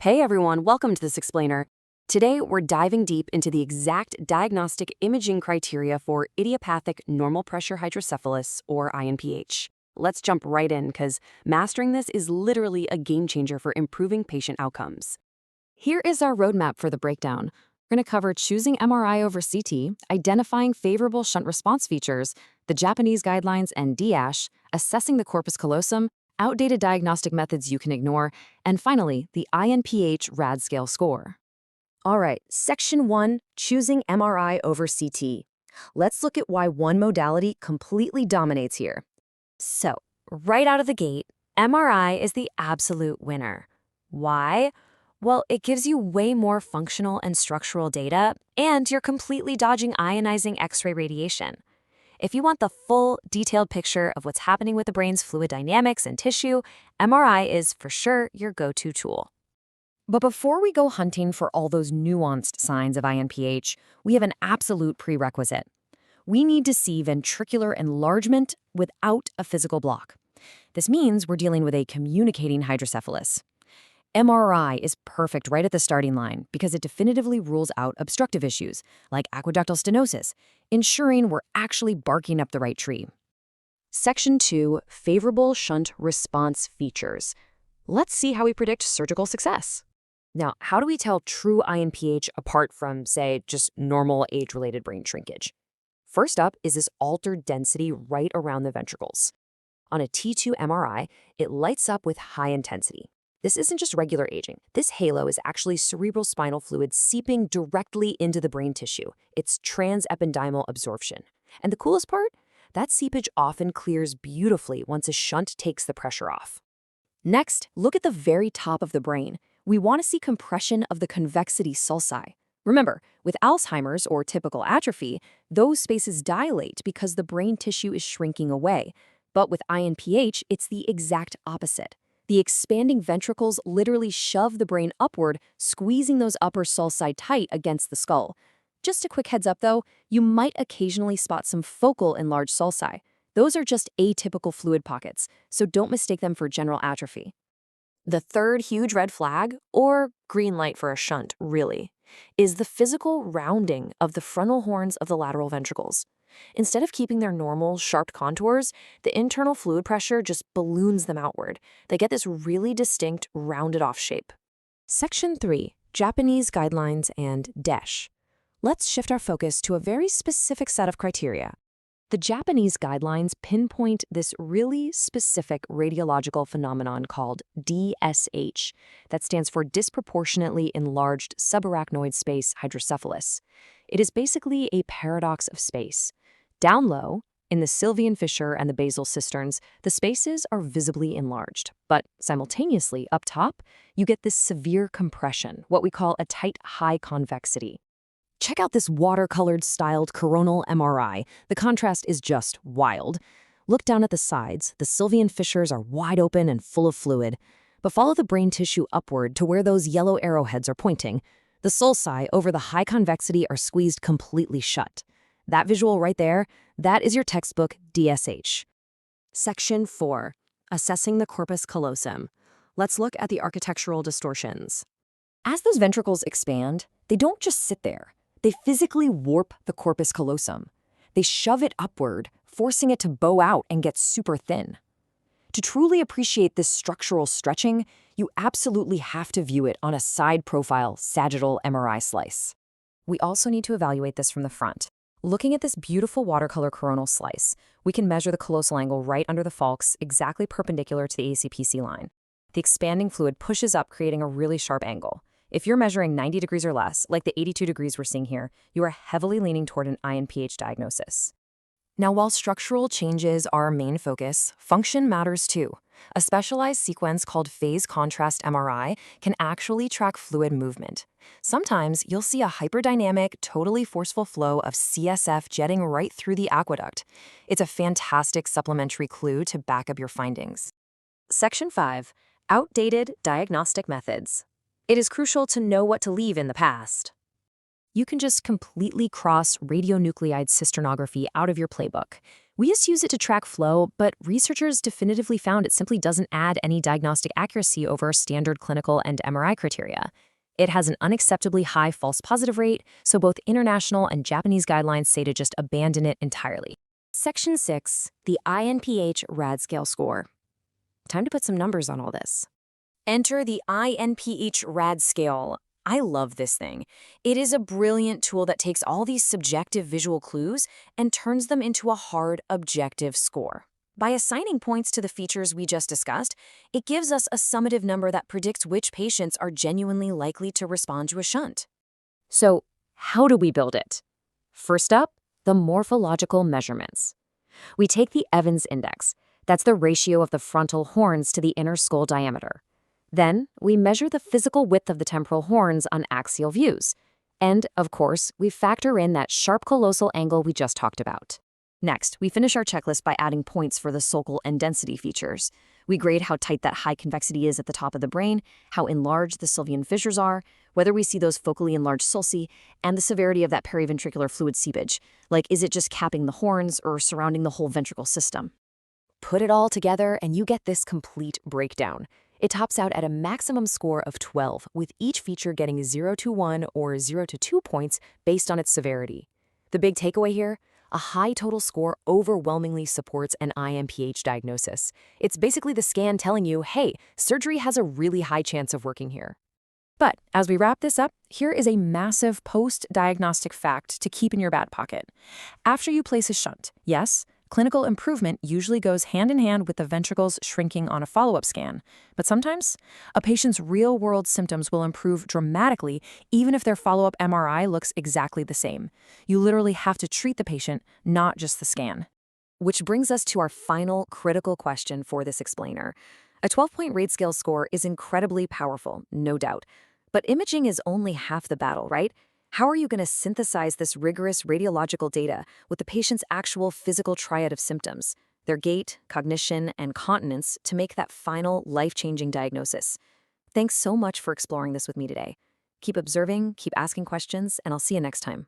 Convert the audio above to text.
Hey everyone, welcome to this explainer. Today we're diving deep into the exact diagnostic imaging criteria for idiopathic normal pressure hydrocephalus, or INPH. Let's jump right in because mastering this is literally a game changer for improving patient outcomes. Here is our roadmap for the breakdown. We're going to cover choosing MRI over CT, identifying favorable shunt response features, the Japanese guidelines and DASH, assessing the corpus callosum, outdated diagnostic methods you can ignore, and finally, the INPH RAD scale score. All right, Section 1, choosing MRI over CT. Let's look at why one modality completely dominates here. So, right out of the gate, MRI is the absolute winner. Why? Well, it gives you way more functional and structural data, and you're completely dodging ionizing X-ray radiation. If you want the full, detailed picture of what's happening with the brain's fluid dynamics and tissue, MRI is for sure your go-to tool. But before we go hunting for all those nuanced signs of INPH, we have an absolute prerequisite. We need to see ventricular enlargement without a physical block. This means we're dealing with a communicating hydrocephalus. MRI is perfect right at the starting line because it definitively rules out obstructive issues like aqueductal stenosis, ensuring we're actually barking up the right tree. Section 2, favorable shunt response features. Let's see how we predict surgical success. Now, how do we tell true INPH apart from, say, just normal age-related brain shrinkage? First up is this altered density right around the ventricles. On a T2 MRI, it lights up with high intensity. This isn't just regular aging. This halo is actually cerebrospinal fluid seeping directly into the brain tissue. It's transependymal absorption. And the coolest part? That seepage often clears beautifully once a shunt takes the pressure off. Next, look at the very top of the brain. We want to see compression of the convexity sulci. Remember, with Alzheimer's or typical atrophy, those spaces dilate because the brain tissue is shrinking away. But with INPH, it's the exact opposite. The expanding ventricles literally shove the brain upward, squeezing those upper sulci tight against the skull. Just a quick heads up though, you might occasionally spot some focal enlarged sulci. Those are just atypical fluid pockets, so don't mistake them for general atrophy. The third huge red flag, or green light for a shunt, really, is the physical rounding of the frontal horns of the lateral ventricles. Instead of keeping their normal, sharp contours, the internal fluid pressure just balloons them outward. They get this really distinct, rounded-off shape. Section 3, Japanese guidelines and DASH. Let's shift our focus to a very specific set of criteria. The Japanese guidelines pinpoint this really specific radiological phenomenon called DSH, that stands for disproportionately enlarged subarachnoid space hydrocephalus. It is basically a paradox of space. Down low, in the sylvian fissure and the basal cisterns, the spaces are visibly enlarged. But simultaneously, up top, you get this severe compression, what we call a tight high convexity. Check out this watercolored styled coronal MRI. The contrast is just wild. Look down at the sides. The sylvian fissures are wide open and full of fluid. But follow the brain tissue upward to where those yellow arrowheads are pointing. The sulci over the high convexity are squeezed completely shut. That visual right there, that is your textbook DSH. Section 4, assessing the corpus callosum. Let's look at the architectural distortions. As those ventricles expand, they don't just sit there. They physically warp the corpus callosum. They shove it upward, forcing it to bow out and get super thin. To truly appreciate this structural stretching, you absolutely have to view it on a side profile sagittal MRI slice. We also need to evaluate this from the front. Looking at this beautiful watercolor coronal slice, we can measure the callosal angle right under the falx, exactly perpendicular to the ACPC line. The expanding fluid pushes up, creating a really sharp angle. If you're measuring 90 degrees or less, like the 82 degrees we're seeing here, you are heavily leaning toward an INPH diagnosis. Now, while structural changes are our main focus, function matters too. A specialized sequence called phase contrast MRI can actually track fluid movement. Sometimes you'll see a hyperdynamic, totally forceful flow of CSF jetting right through the aqueduct. It's a fantastic supplementary clue to back up your findings. Section 5, outdated diagnostic methods. It is crucial to know what to leave in the past. You can just completely cross radionuclide cisternography out of your playbook. We just use it to track flow, but researchers definitively found it simply doesn't add any diagnostic accuracy over standard clinical and MRI criteria. It has an unacceptably high false positive rate, so both international and Japanese guidelines say to just abandon it entirely. Section 6, the INPH RAD scale score. Time to put some numbers on all this. Enter the INPH RAD scale. I love this thing. It is a brilliant tool that takes all these subjective visual clues and turns them into a hard, objective score. By assigning points to the features we just discussed, it gives us a summative number that predicts which patients are genuinely likely to respond to a shunt. So, how do we build it? First up, the morphological measurements. We take the Evans index. That's the ratio of the frontal horns to the inner skull diameter. Then, we measure the physical width of the temporal horns on axial views. And, of course, we factor in that sharp callosal angle we just talked about. Next, we finish our checklist by adding points for the sulcal and density features. We grade how tight that high convexity is at the top of the brain, how enlarged the sylvian fissures are, whether we see those focally enlarged sulci, and the severity of that periventricular fluid seepage. Like, is it just capping the horns or surrounding the whole ventricle system? Put it all together and you get this complete breakdown. It tops out at a maximum score of 12, with each feature getting 0 to 1 or 0 to 2 points based on its severity. The big takeaway here? A high total score overwhelmingly supports an INPH diagnosis. It's basically the scan telling you, hey, surgery has a really high chance of working here. But as we wrap this up, here is a massive post-diagnostic fact to keep in your back pocket. After you place a shunt, yes, clinical improvement usually goes hand in hand with the ventricles shrinking on a follow-up scan. But sometimes, a patient's real-world symptoms will improve dramatically even if their follow-up MRI looks exactly the same. You literally have to treat the patient, not just the scan. Which brings us to our final critical question for this explainer. A 12-point RAD scale score is incredibly powerful, no doubt. But imaging is only half the battle, right? How are you going to synthesize this rigorous radiological data with the patient's actual physical triad of symptoms, their gait, cognition, and continence to make that final life-changing diagnosis? Thanks so much for exploring this with me today. Keep observing, keep asking questions, and I'll see you next time.